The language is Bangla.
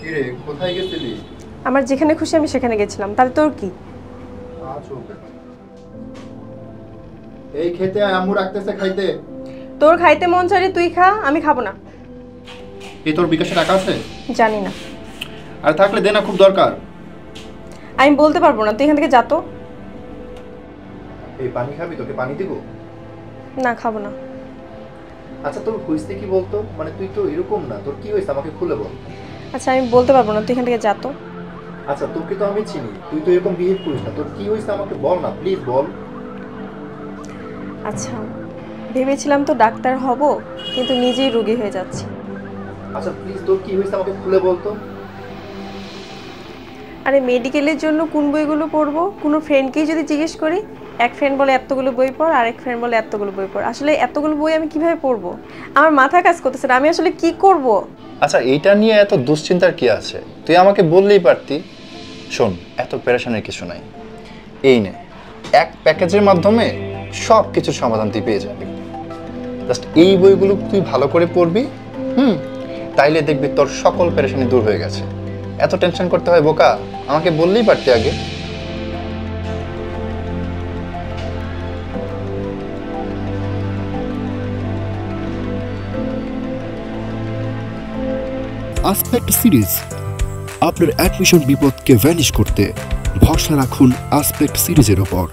কি রে, কোথায় গেছিলি? আমার যেখানে খুশি আমি সেখানে গেছিলাম, তাতে তোর কি? এই খেতে আম্মু রাখতেছে খাইতে। তোর খাইতে মন চাইলে তুই খা, আমি খাবো না। এই তোর বিকাশে টাকা আছে? জানি না। আর থাকলে দে না, খুব দরকার। আমি বলতে পারবো না, তুই এখান থেকে যা তো। এই পানি খাবি? তোকে পানি দিব? না, খাবো না। আচ্ছা তোর হইছে কি বলতো, মানে তুই তো এরকম না, তোর কি হয়েছে আমাকে খুলে বল। আচ্ছা আমি বলতে পারবো না, তুই এখান থেকে যা তো। আচ্ছা তোকে তো আমি চিনি, তুই তো এরকম বিহেভ করিস না, তোর কি হয়েছে আমাকে বল না, প্লিজ বল। আচ্ছা, ভেবেছিলাম তো ডাক্তার হব, কিন্তু নিজেই রোগী হয়ে যাচ্ছি। আচ্ছা প্লিজ তোর কি হয়েছে আমাকে খুলে বল তো। আরে মেডিকেলের জন্য কোন বইগুলো পড়বো কোনো ফ্রেন্ডকেই যদি জিজ্ঞেস করি, এক ফ্রেন্ড বলে এতগুলো বই পড়, আরেক ফ্রেন্ড বলে এতগুলো বই পড়। আসলে এতগুলো বই আমি কিভাবে পড়বো? আমার মাথা কাজ করতেছে না, আমি আসলে কি করব? আচ্ছা এইটা নিয়ে এত দুশ্চিন্তার কি আছে? তুই আমাকে বললেই পারতি। শোন, এত পেরেশানের কিছু নাই। এই নে, এক প্যাকেজের মাধ্যমে সব কিছুর সমাধান তুই পেয়ে যাবি। জাস্ট এই বইগুলো তুই ভালো করে পড়বি, তাইলে দেখবি তোর সকল পেরেশানি দূর হয়ে গেছে। এত টেনশন করতে হয় বোকা? আমাকে বললেই পারতি আগে। আসপেক্ট সিরিজ, আপনার অ্যাডমিশন বিপদকে ভ্যানিশ করতে ভরসা রাখুন আসপেক্ট সিরিজের ওপর।